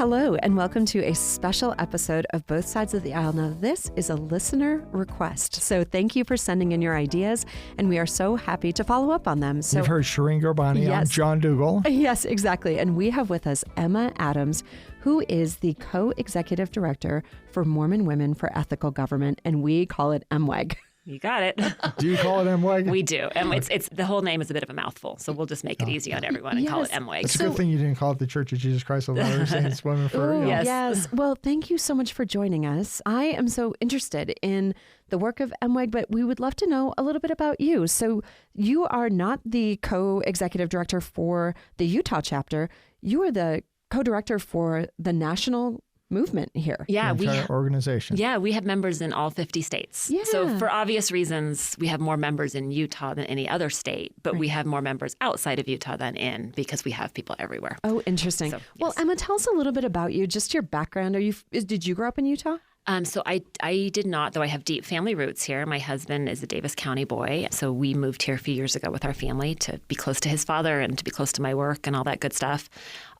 Hello, and welcome to a special episode of Both Sides of the Aisle. Now, this is a listener request, so thank you for sending in your ideas, and we are so happy to follow up on them. So, you've heard Shireen Garbani. Yes. I'm John Dougal. Yes, exactly. And we have with us Emma Addams, who is the co-executive director for Mormon Women for Ethical Government, and we call it MWEG. You got it. Do you call it MWEG? We do. And it's the whole name is a bit of a mouthful, so we'll just make it easy on everyone and call it MWEG. It's a good thing you didn't call it the Church of Jesus Christ of Latter-day Saints Women for... Ooh, Yes. Yes. Well, thank you so much for joining us. I am so interested in the work of MWEG, but we would love to know a little bit about you. So you are not the co-executive director for the Utah chapter. You are the co-director for the national movement here. Yeah, the entire organization. Yeah, we have members in all 50 states. Yeah. So for obvious reasons, we have more members in Utah than any other state, but we have more members outside of Utah than in because we have people everywhere. Oh, interesting. So, Well, yes. Emma, tell us a little bit about you, just your background. Did you grow up in Utah? So I did not, though I have deep family roots here. My husband is a Davis County boy, so we moved here a few years ago with our family to be close to his father and to be close to my work and all that good stuff.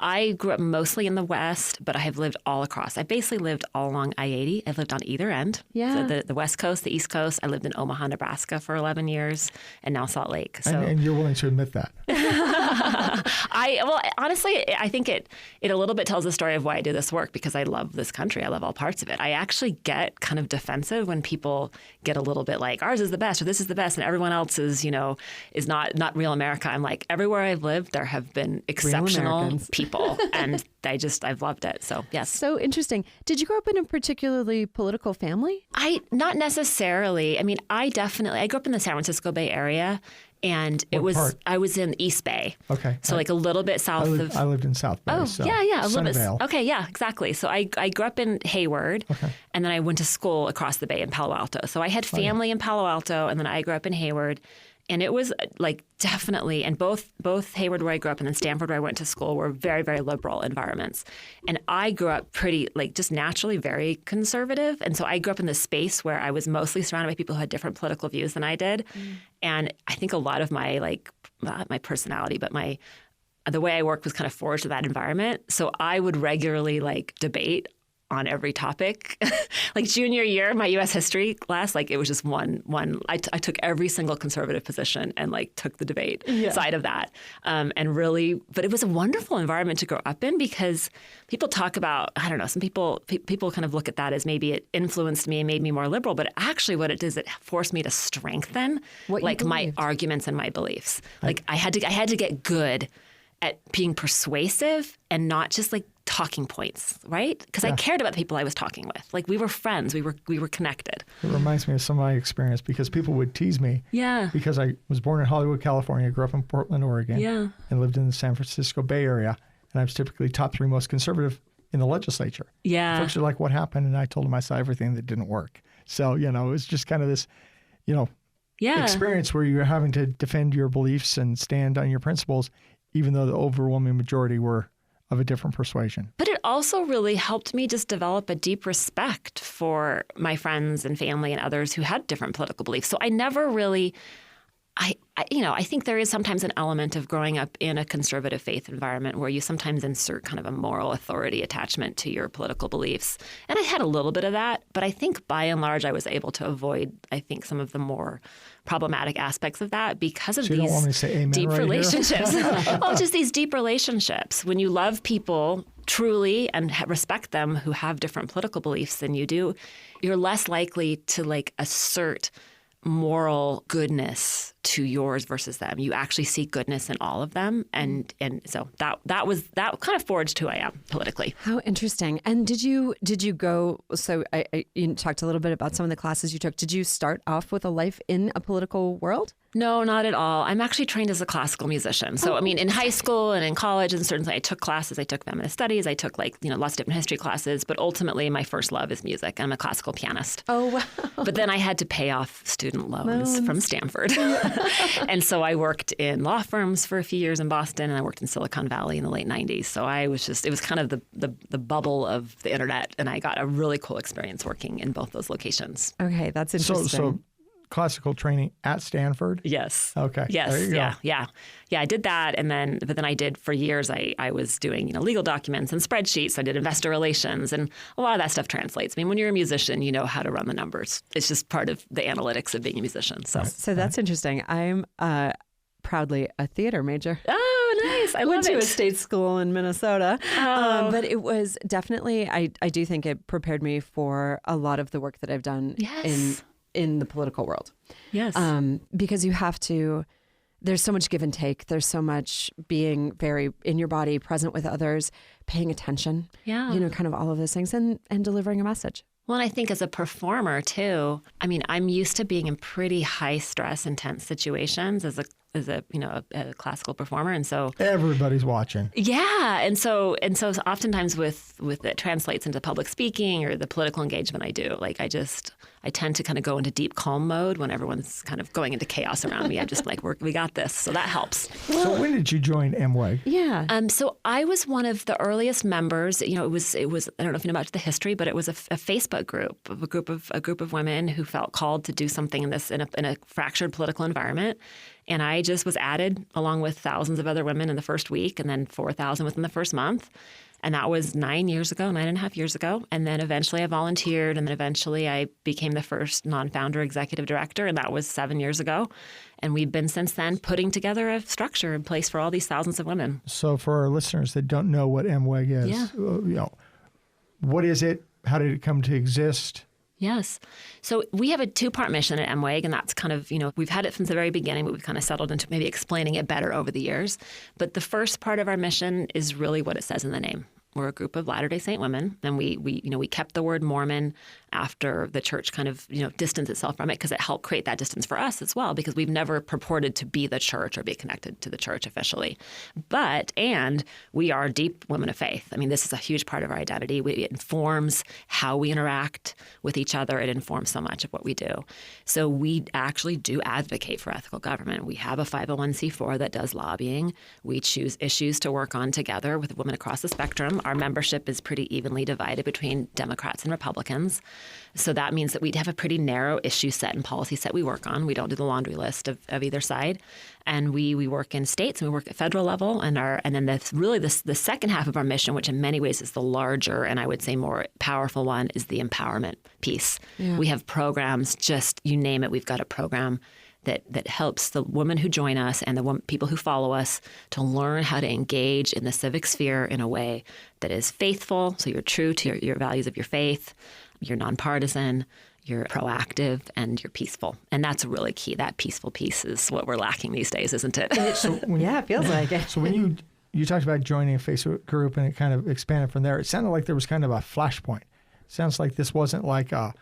I grew up mostly in the West, but I have lived all across. I basically lived all along I-80. I've lived on either end. Yeah. So the West Coast, the East Coast. I lived in Omaha, Nebraska for 11 years and now Salt Lake. So And you're willing to admit that. Honestly, I think it a little bit tells the story of why I do this work because I love this country. I love all parts of it. I actually get kind of defensive when people get a little bit like ours is the best or this is the best and everyone else is not real America. I'm like, everywhere I've lived, there have been exceptional Americans. people and I've loved it. So yes. So interesting. Did you grow up in a particularly political family? Not necessarily. I mean, I grew up in the San Francisco Bay Area. And I was in East Bay. Okay. So like a little bit south of. I lived in South Bay. Oh, so yeah, a little bit. Sunnyvale. Okay, yeah, exactly. So I grew up in Hayward, and then I went to school across the bay in Palo Alto. So I had family in Palo Alto, and then I grew up in Hayward. And it was like definitely, and both Hayward where I grew up and then Stanford where I went to school were very, very liberal environments. And I grew up pretty, like just naturally very conservative. And so I grew up in this space where I was mostly surrounded by people who had different political views than I did. And I think a lot of my not my personality, but the way I worked was kind of forged to that environment. So I would regularly debate on every topic. Like junior year, my U.S. history class, it was just one. I took every single conservative position and took the debate side of that. And really, but it was a wonderful environment to grow up in because people talk about, I don't know, some people kind of look at that as maybe it influenced me and made me more liberal, but actually what it did is it forced me to strengthen my arguments and my beliefs. I had to get good at being persuasive and not just talking points, right? Because I cared about the people I was talking with. We were friends. We were connected. It reminds me of some of my experience because people would tease me. Yeah. Because I was born in Hollywood, California, grew up in Portland, Oregon. Yeah. And lived in the San Francisco Bay Area. And I was typically top 3 most conservative in the legislature. Yeah. Folks are like, what happened? And I told them I saw everything that didn't work. So, it was just kind of this, experience where you're having to defend your beliefs and stand on your principles, even though the overwhelming majority were of a different persuasion. But it also really helped me just develop a deep respect for my friends and family and others who had different political beliefs. So I never really, I think there is sometimes an element of growing up in a conservative faith environment where you sometimes insert kind of a moral authority attachment to your political beliefs. And I had a little bit of that, but I think by and large I was able to avoid, some of the more problematic aspects of that because of So you don't want me to say amen deep right relationships. Well, just these deep relationships. When you love people truly and respect them who have different political beliefs than you do, you're less likely to assert moral goodness to yours versus them. You actually see goodness in all of them. And so that kind of forged who I am politically. How interesting. And did you go, so you talked a little bit about some of the classes you took. Did you start off with a life in a political world? No, not at all. I'm actually trained as a classical musician. So, in high school and in college and certainly I took classes. I took feminist studies. I took lots of different history classes. But ultimately, my first love is music. I'm a classical pianist. Oh, wow. But then I had to pay off student loans from Stanford. And so I worked in law firms for a few years in Boston and I worked in Silicon Valley in the late 90s. So it was kind of the bubble of the internet. And I got a really cool experience working in both those locations. Okay, that's interesting. So classical training at Stanford? Yes. Okay. Yes. There you go. Yeah. I did that, but then I did for years. I was doing legal documents and spreadsheets. I did investor relations, and a lot of that stuff translates. I mean, when you're a musician, you know how to run the numbers. It's just part of the analytics of being a musician. So that's interesting. I'm proudly a theater major. Oh, nice! I went love to it. a state school in Minnesota, but it was definitely. I do think it prepared me for a lot of the work that I've done in the political world. Yes. Because you have to. There's so much give and take. There's so much being very in your body, present with others, paying attention. Yeah. Kind of all of those things, and delivering a message. Well, and I think as a performer too, I mean, I'm used to being in pretty high stress, intense situations as a classical performer, and so everybody's watching. Yeah, and so oftentimes with it translates into public speaking or the political engagement I do. Like I tend to kind of go into deep calm mode when everyone's kind of going into chaos around me. I'm just like, we got this, so that helps. So when did you join MWEG? Yeah. So I was one of the earliest members. It was. I don't know if you know much of the history, but it was a Facebook group, a group of women who felt called to do something in a fractured political environment. And I just was added along with thousands of other women in the first week, and then 4,000 within the first month. And that was 9.5 years ago. And then eventually I volunteered, and then eventually I became the first non-founder executive director, and that was 7 years ago. And we've been since then putting together a structure in place for all these thousands of women. So for our listeners that don't know what MWEG is, what is it? How did it come to exist? Yes. So we have a two-part mission at MWEG, and that's kind of, we've had it since the very beginning, but we've kind of settled into maybe explaining it better over the years. But the first part of our mission is really what it says in the name. We're a group of Latter-day Saint women, and we kept the word Mormon after the church kind of distanced itself from it, because it helped create that distance for us as well, because we've never purported to be the church or be connected to the church officially. And we are deep women of faith. I mean, this is a huge part of our identity. It informs how we interact with each other. It informs so much of what we do. So we actually do advocate for ethical government. We have a 501c4 that does lobbying. We choose issues to work on together with women across the spectrum. Our membership is pretty evenly divided between Democrats and Republicans. So that means that we have a pretty narrow issue set and policy set we work on. We don't do the laundry list of either side. And we work in states, and we work at federal level. And then the second half of our mission, which in many ways is the larger and I would say more powerful one, is the empowerment piece. Yeah. We have programs, just you name it, we've got a program that helps the women who join us and the people who follow us to learn how to engage in the civic sphere in a way that is faithful. So you're true to your values of your faith, you're nonpartisan, you're proactive, and you're peaceful. And that's really key. That peaceful piece is what we're lacking these days, isn't it? It feels like it. So when you talked about joining a Facebook group and it kind of expanded from there, it sounded like there was kind of a flashpoint. It sounds like this wasn't like a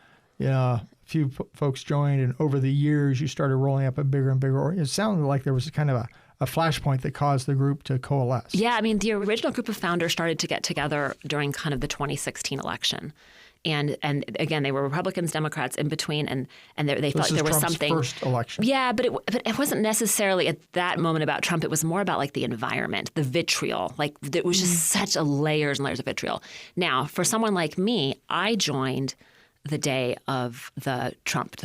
few folks joined, and over the years you started rolling up a bigger and bigger. It sounded like there was kind of a flashpoint that caused the group to coalesce. Yeah, I mean, the original group of founders started to get together during kind of the 2016 election. And again, they were Republicans, Democrats in between, and they thought there was Trump's something. First election. Yeah, but it wasn't necessarily at that moment about Trump. It was more about like the environment, the vitriol. Like it was just such a layers and layers of vitriol. Now, for someone like me, I joined the day of the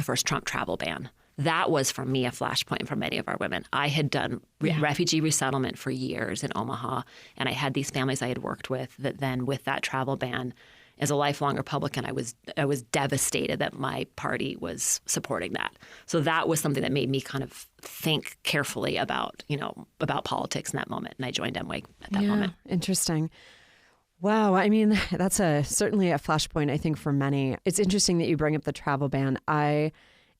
first Trump travel ban. That was, for me, a flashpoint for many of our women. I had done refugee resettlement for years in Omaha, and I had these families I had worked with that then, with that travel ban, as a lifelong Republican, I was devastated that my party was supporting that. So that was something that made me kind of think carefully about politics in that moment, and I joined MWEG at that moment. Interesting. Wow. I mean, that's certainly a flashpoint, I think, for many. It's interesting that you bring up the travel ban.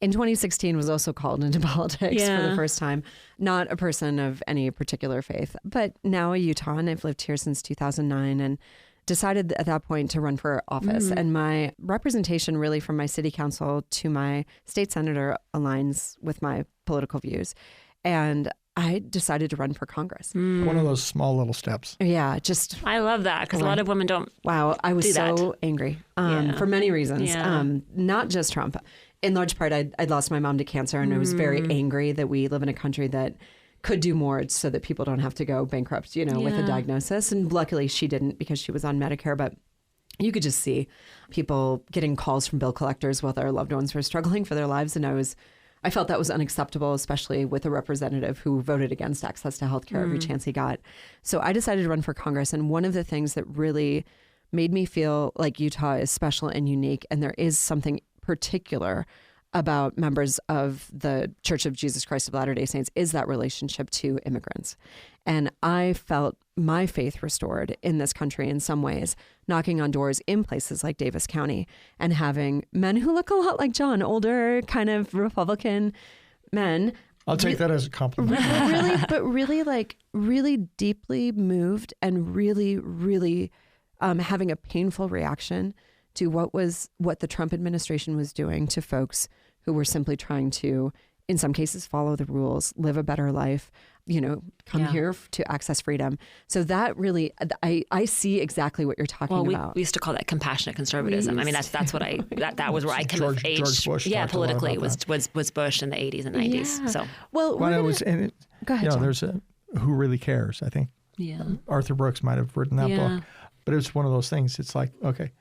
In 2016, was also called into politics for the first time. Not a person of any particular faith, but now a Utahn. I've lived here since 2009 and decided at that point to run for office. And my representation really from my city council to my state senator aligns with my political views. And I decided to run for Congress. One of those small little steps. Yeah, I love that, because a lot of women don't. Wow, I was so angry for many reasons. Yeah. Not just Trump. In large part, I'd lost my mom to cancer, and I was very angry that we live in a country that could do more so that people don't have to go bankrupt, with a diagnosis. And luckily she didn't, because she was on Medicare. But you could just see people getting calls from bill collectors while their loved ones were struggling for their lives. And I was I felt that was unacceptable, especially with a representative who voted against access to healthcare every chance he got. So I decided to run for Congress. And one of the things that really made me feel like Utah is special and unique, and there is something particular about members of the Church of Jesus Christ of Latter-day Saints, is that relationship to immigrants. And I felt my faith restored in this country in some ways, knocking on doors in places like Davis County and having men who look a lot like John, older kind of Republican men. I'll take that as a compliment. really deeply moved and really having a painful reaction to what the Trump administration was doing to folks who were simply trying to, in some cases, follow the rules, live a better life, come here to access freedom. So that really, I see exactly what you're talking about. We used to call that compassionate conservatism. I mean, that's what that was where I kind of aged. George Bush politically was Bush in the 80s and 90s. Yeah. So well, go ahead, John. There's Who Really Cares? I think Arthur Brooks might have written that book, but it's one of those things. It's like, okay,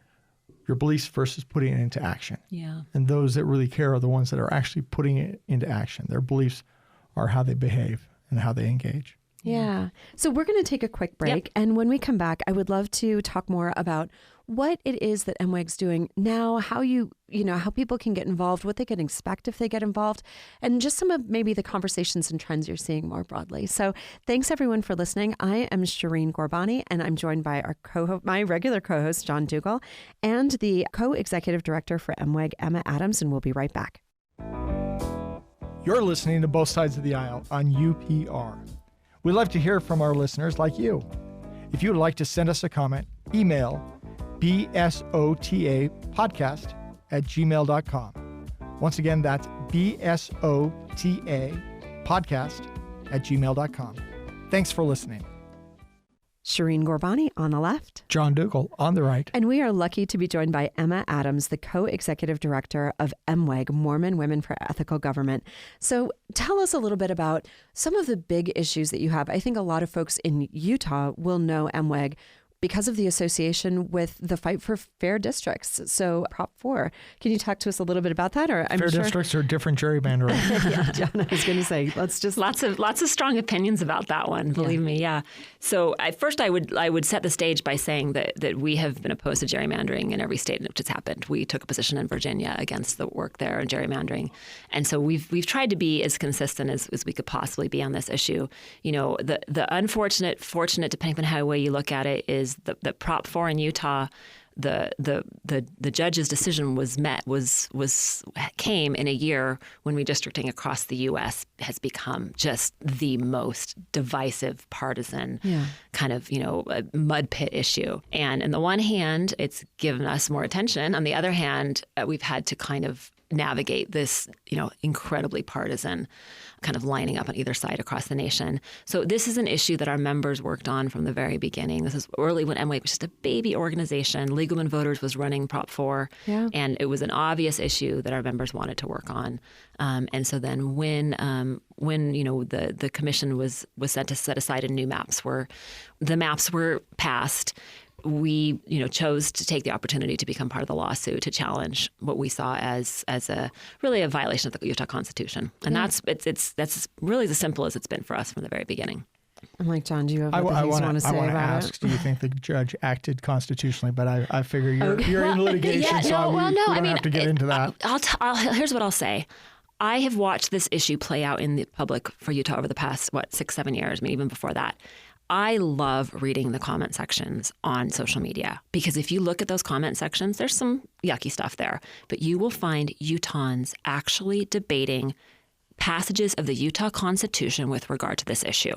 your beliefs versus putting it into action. Yeah. And those that really care are the ones that are actually putting it into action. Their beliefs are how they behave and how they engage. Yeah. So we're going to take a quick break. Yep. And when we come back, I would love to talk more about what it is that MWEG's doing now, how how people can get involved, what they can expect if they get involved, and just some of maybe the conversations and trends you're seeing more broadly. So thanks everyone for listening. I am Shireen Gorbani, and I'm joined by my regular co-host, John Dougal, and the co-executive director for MWEG, Emma Addams, and we'll be right back. You're listening to Both Sides of the Aisle on UPR. We love to hear from our listeners like you. If you would like to send us a comment, email bsotapodcast@gmail.com. Once again, that's bsotapodcast@gmail.com. Thanks for listening. Shireen Gorbani on the left. John Dougal on the right. And we are lucky to be joined by Emma Addams, the co-executive director of MWEG, Mormon Women for Ethical Government. So tell us a little bit about some of the big issues that you have. I think a lot of folks in Utah will know MWEG because of the association with the fight for fair districts. So Prop 4, can you talk to us a little bit about that? Or fair districts are different gerrymandering. Yeah, John, I was going to say, let's just lots of strong opinions about that one. Believe me, yeah. So first, I would set the stage by saying that we have been opposed to gerrymandering in every state in which it's happened. We took a position in Virginia against the work there in gerrymandering, and so we've tried to be as consistent as we could possibly be on this issue. The fortunate, depending on how way you look at it, is the Prop 4 in Utah. The judge's decision came in a year when redistricting across the U.S. has become just the most divisive, partisan kind of a mud pit issue. And on the one hand, it's given us more attention. On the other hand, we've had to kind of navigate this incredibly partisan kind of lining up on either side across the nation. So this is an issue that our members worked on from the very beginning. This is early when MWEG was just a baby organization. Legal Women Voters was running Prop 4, and it was an obvious issue that our members wanted to work on. And so then when the commission was sent to set aside and new maps were passed, we chose to take the opportunity to become part of the lawsuit to challenge what we saw as a violation of the Utah Constitution, and that's really as simple as it's been for us from the very beginning. I'm like, John, do you have anything you want to say about it? I want to ask, do you think the judge acted constitutionally? But I figure you're in litigation, we don't have to get into that. Here's what I'll say. I have watched this issue play out in the public for Utah over the past 6-7 years, maybe even before that. I love reading the comment sections on social media because if you look at those comment sections, there's some yucky stuff there, but you will find Utahns actually debating passages of the Utah Constitution with regard to this issue.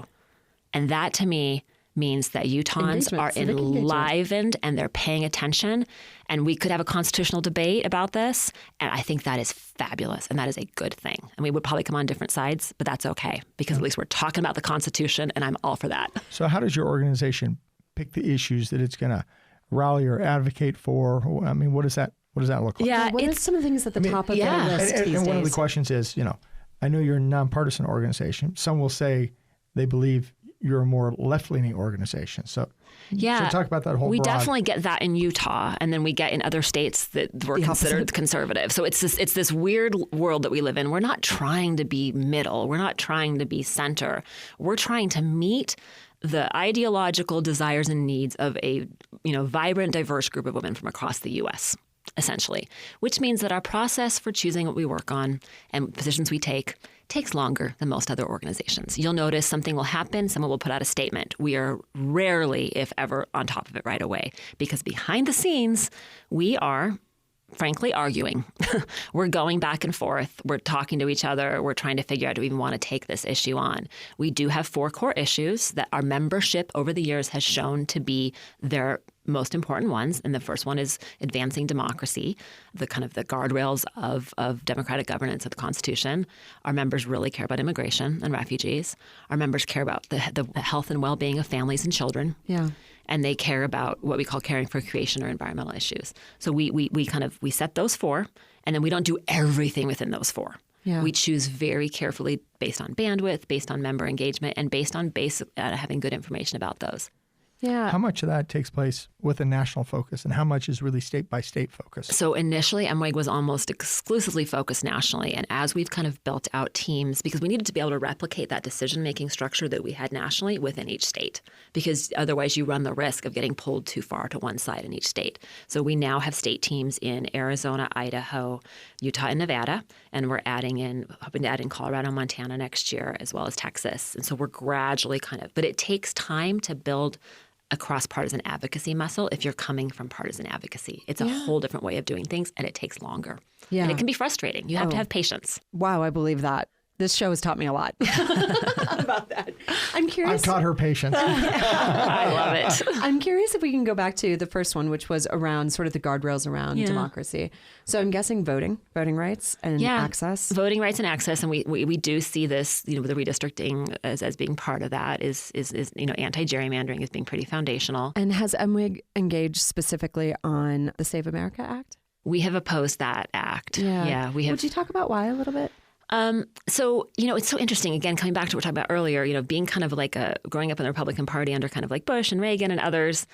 And that to me means that Utahns are enlivened and they're paying attention, and we could have a constitutional debate about this. And I think that is fabulous, and that is a good thing. And we would probably come on different sides, but that's okay because at least we're talking about the Constitution, and I'm all for that. So how does your organization pick the issues that it's going to rally or advocate for? I mean, what does that look like? Yeah, what are some of the things at the top of their list these days? And one of the questions is, I know you're a nonpartisan organization. Some will say they believe you're a more left-leaning organization. So talk about that whole we broad... definitely get that in Utah, and then we get in other states that were considered conservative. So it's this weird world that we live in. We're not trying to be middle. We're not trying to be center. We're trying to meet the ideological desires and needs of a vibrant, diverse group of women from across the U.S., essentially, which means that our process for choosing what we work on and positions we take takes longer than most other organizations. You'll notice something will happen, someone will put out a statement. We are rarely, if ever, on top of it right away, because behind the scenes, we are frankly arguing. We're going back and forth. We're talking to each other. We're trying to figure out, do we even want to take this issue on? We do have 4 core issues that our membership over the years has shown to be their most important ones. And the first one is advancing democracy, the kind of the guardrails of democratic governance of the Constitution. Our members really care about immigration and refugees. Our members care about the health and well-being of families and children. Yeah. And they care about what we call caring for creation or environmental issues. So we set those 4, and then we don't do everything within those 4. Yeah. We choose very carefully based on bandwidth, based on member engagement, and based on having good information about those. Yeah. How much of that takes place with a national focus, and how much is really state by state focus? So initially, MWEG was almost exclusively focused nationally. And as we've kind of built out teams, because we needed to be able to replicate that decision-making structure that we had nationally within each state, because otherwise you run the risk of getting pulled too far to one side in each state. So we now have state teams in Arizona, Idaho, Utah, and Nevada. And we're hoping to add in Colorado, Montana next year, as well as Texas. And so we're gradually but it takes time to build a cross-partisan advocacy muscle if you're coming from partisan advocacy. It's a whole different way of doing things, and it takes longer. Yeah. And it can be frustrating. You have to have patience. Wow, I believe that. This show has taught me a lot about that. I'm curious. I've taught her patience. I love it. I'm curious if we can go back to the first one, which was around sort of the guardrails around democracy. So I'm guessing voting rights and access. Voting rights and access. And we do see this, the redistricting as being part of that is anti-gerrymandering as being pretty foundational. And has MWIG engaged specifically on the Save America Act? We have opposed that act. Yeah, we have. Would you talk about why a little bit? So, it's so interesting, again, coming back to what we were talking about earlier, being kind of like growing up in the Republican Party under kind of like Bush and Reagan and others,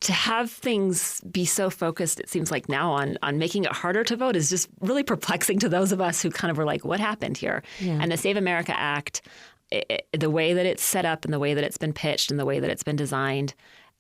to have things be so focused, it seems like now on making it harder to vote is just really perplexing to those of us who kind of were like, what happened here? Yeah. And the Save America Act, the way that it's set up and the way that it's been pitched and the way that it's been designed,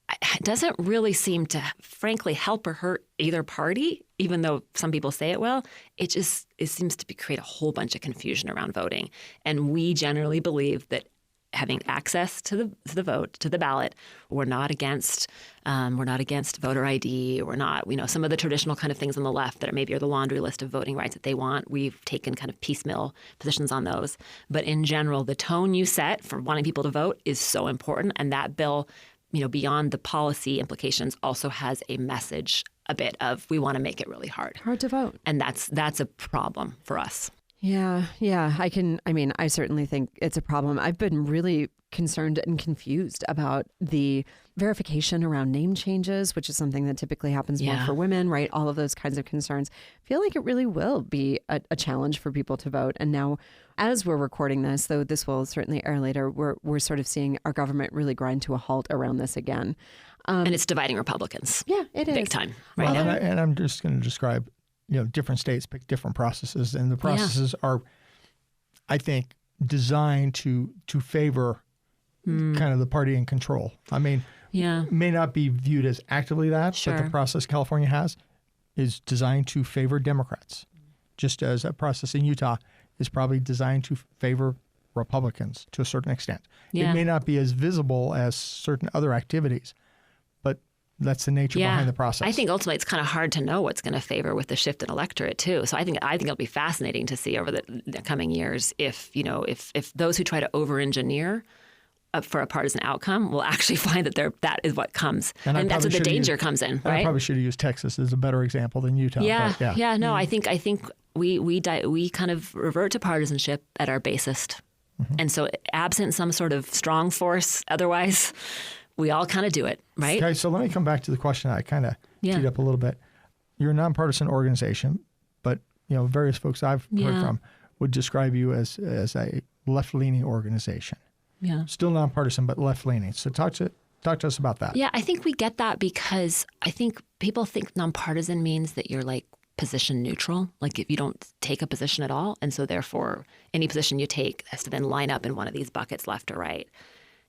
it doesn't really seem to, frankly, help or hurt either party, even though some people say it will. It seems to create a whole bunch of confusion around voting. And we generally believe that having access to the vote, to the ballot, we're not against voter ID. We're not, some of the traditional kind of things on the left that maybe are the laundry list of voting rights that they want. We've taken kind of piecemeal positions on those. But in general, the tone you set for wanting people to vote is so important. And that bill, beyond the policy implications, also has a message a bit of we want to make it really hard to vote. And that's a problem for us. Yeah. I certainly think it's a problem. I've been really concerned and confused about the verification around name changes, which is something that typically happens more for women, right? All of those kinds of concerns. I feel like it really will be a challenge for people to vote. And now, as we're recording this, though this will certainly air later, we're sort of seeing our government really grind to a halt around this again. And it's dividing Republicans. Yeah, it is. Big time. Right now. And I'm just going to describe, different states pick different processes. And the processes are, I think, designed to favor kind of the party in control. I mean, may not be viewed as actively that, but the process California has is designed to favor Democrats, just as a process in Utah is probably designed to favor Republicans to a certain extent. It may not be as visible as certain other activities, but that's the nature behind the process. I think ultimately it's kind of hard to know what's going to favor with the shift in electorate too. So I think it'll be fascinating to see over the coming years if those who try to over-engineer for a partisan outcome will actually find that is what comes. And that's where the danger comes in, right? I probably should have used Texas as a better example than Utah. I think we kind of revert to partisanship at our basest. Mm-hmm. And so absent some sort of strong force, otherwise we all kind of do it, right? Okay, so let me come back to the question I kind of teed up a little bit. You're a nonpartisan organization, but various folks I've heard from would describe you as a left-leaning organization. Still nonpartisan, but left-leaning. So talk to us about that. Yeah, I think we get that because I think people think nonpartisan means that you're like position neutral, like if you don't take a position at all. And so therefore, any position you take has to then line up in one of these buckets, left or right.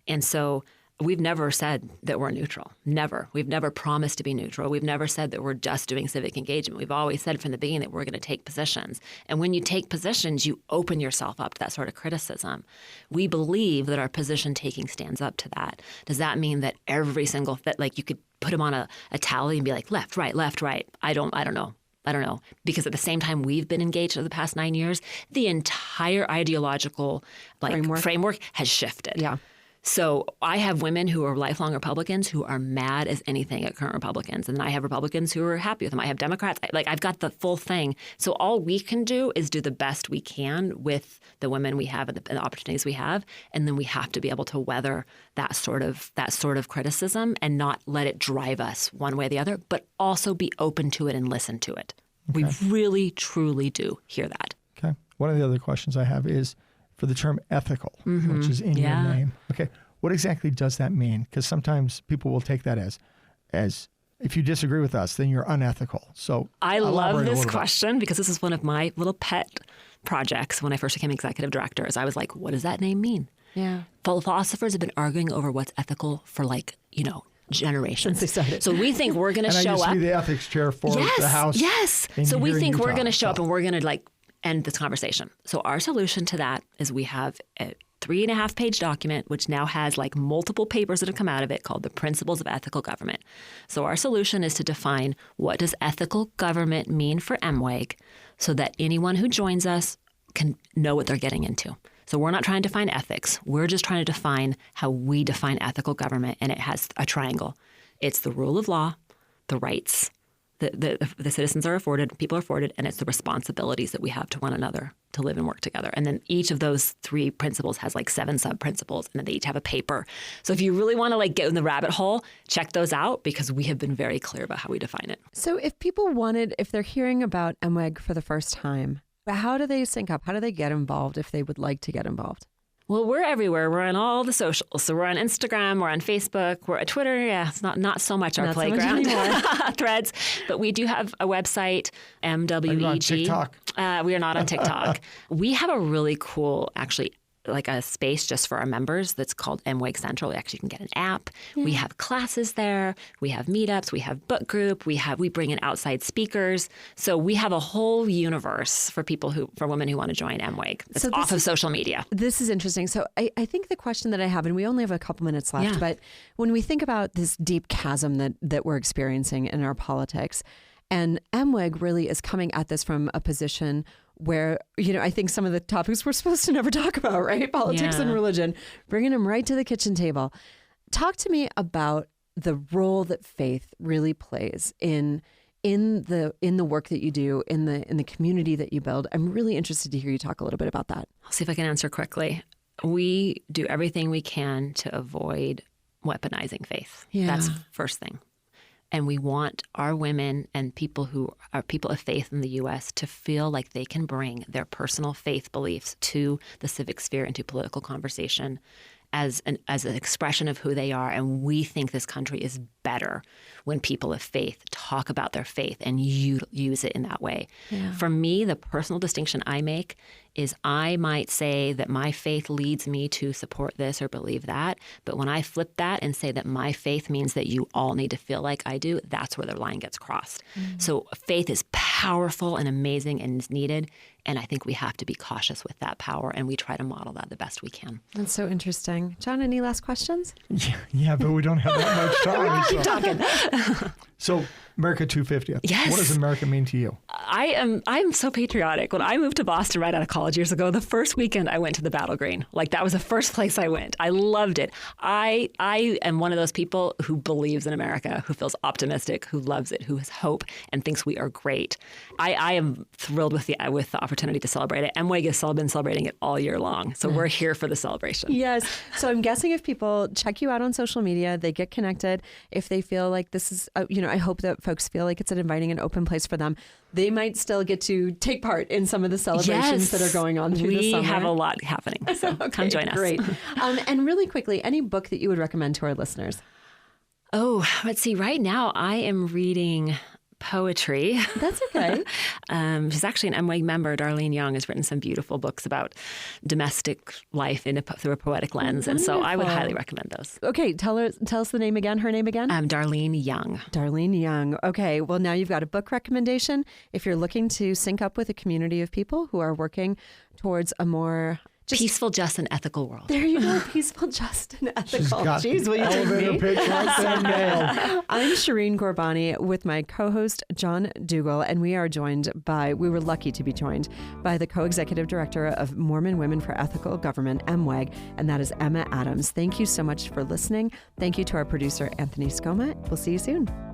And so we've never said that we're neutral. Never. We've never promised to be neutral. We've never said that we're just doing civic engagement. We've always said from the beginning that we're going to take positions. And when you take positions, you open yourself up to that sort of criticism. We believe that our position taking stands up to that. Does that mean that every single, that like you could put them on a tally and be like, left, right, left, right? I don't know. Because at the same time we've been engaged for the past 9 years, the entire ideological framework has shifted. Yeah. So I have women who are lifelong Republicans who are mad as anything at current Republicans. And then I have Republicans who are happy with them. I have Democrats. I've got the full thing. So all we can do is do the best we can with the women we have and the opportunities we have. And then we have to be able to weather that sort of criticism and not let it drive us one way or the other, but also be open to it and listen to it. Okay. We really, truly do hear that. Okay. One of the other questions I have is, for the term ethical, which is in your name. Okay. What exactly does that mean? Because sometimes people will take that as if you disagree with us, then you're unethical. So I love this question because this is one of my little pet projects when I first became executive director. Is I was like, what does that name mean? Yeah. Philosophers have been arguing over what's ethical for generations. Since they started. So we think we're going to show up. And I used to be the ethics chair for the House. Yes. So we think we're going to show up and we're going to end this conversation. So our solution to that is we have a 3.5-page document, which now has multiple papers that have come out of it called the Principles of Ethical Government. So our solution is to define what does ethical government mean for MWEG so that anyone who joins us can know what they're getting into. So we're not trying to define ethics. We're just trying to define how we define ethical government. And it has a triangle. It's the rule of law, the rights, the citizens are afforded, people are afforded, and it's the responsibilities that we have to one another to live and work together. And then each of those 3 principles has 7 sub-principles, and then they each have a paper. So if you really want to get in the rabbit hole, check those out because we have been very clear about how we define it. So if they're hearing about MWEG for the first time, how do they sync up? How do they get involved if they would like to get involved? Well, we're everywhere. We're on all the socials. So we're on Instagram, we're on Facebook, we're at Twitter. Yeah, it's not so much our playground. So much Threads. But we do have a website, MWEG. Are you on TikTok? We are not on TikTok. We have a really cool, a space just for our members that's called MWEG Central. We actually can get an app. Yeah. We have classes there. We have meetups. We have book group. We bring in outside speakers. So we have a whole universe for women who want to join MWEG. It's off of social media. This is interesting. So I think the question that I have, and we only have a couple minutes left, but when we think about this deep chasm that we're experiencing in our politics, and MWEG really is coming at this from a position where, I think some of the topics we're supposed to never talk about, right? Politics and religion, bringing them right to the kitchen table. Talk to me about the role that faith really plays in the work that you do, in the community that you build. I'm really interested to hear you talk a little bit about that. I'll see if I can answer quickly. We do everything we can to avoid weaponizing faith. Yeah. That's first thing. And we want our women and people who are people of faith in the U.S. to feel like they can bring their personal faith beliefs to the civic sphere and to political conversation as an expression of who they are. And we think this country is better when people of faith talk about their faith and use it in that way. Yeah. For me, the personal distinction I make is I might say that my faith leads me to support this or believe that. But when I flip that and say that my faith means that you all need to feel like I do, that's where the line gets crossed. Mm-hmm. So faith is powerful and amazing and is needed. And I think we have to be cautious with that power, and we try to model that the best we can. That's so interesting. John, any last questions? Yeah, but we don't have that much time. Keep talking. So America 250th. Yes. What does America mean to you? I'm so patriotic. When I moved to Boston right out of college years ago, the first weekend I went to the Battle Green. That was the first place I went. I loved it. I am one of those people who believes in America, who feels optimistic, who loves it, who has hope, and thinks we are great. I am thrilled with the opportunity to celebrate it. MWEG has been celebrating it all year long. So we're here for the celebration. Yes. So I'm guessing if people check you out on social media, they get connected. If they feel like this is, I hope that folks feel like it's an inviting and open place for them, they might still get to take part in some of the celebrations that are going on through the summer. We have a lot happening, so come join us. Great. And really quickly, any book that you would recommend to our listeners? Oh, let's see. Right now, I am reading poetry. That's okay. She's actually an MWEG member. Darlene Young has written some beautiful books about domestic life through a poetic lens. Wonderful. And so I would highly recommend those. Okay. Tell us the name again, her name again. Darlene Young. Darlene Young. Okay. Well, now you've got a book recommendation. If you're looking to sync up with a community of people who are working towards a more peaceful, just, and ethical world. There you go. Peaceful, just, and ethical. She's got Jeez, will you take elevator me? pitch right there nailed. I'm Shireen Gorbani with my co-host, John Dougal, and we were lucky to be joined by the co-executive director of Mormon Women for Ethical Government, MWEG, and that is Emma Addams. Thank you so much for listening. Thank you to our producer, Anthony Scoma. We'll see you soon.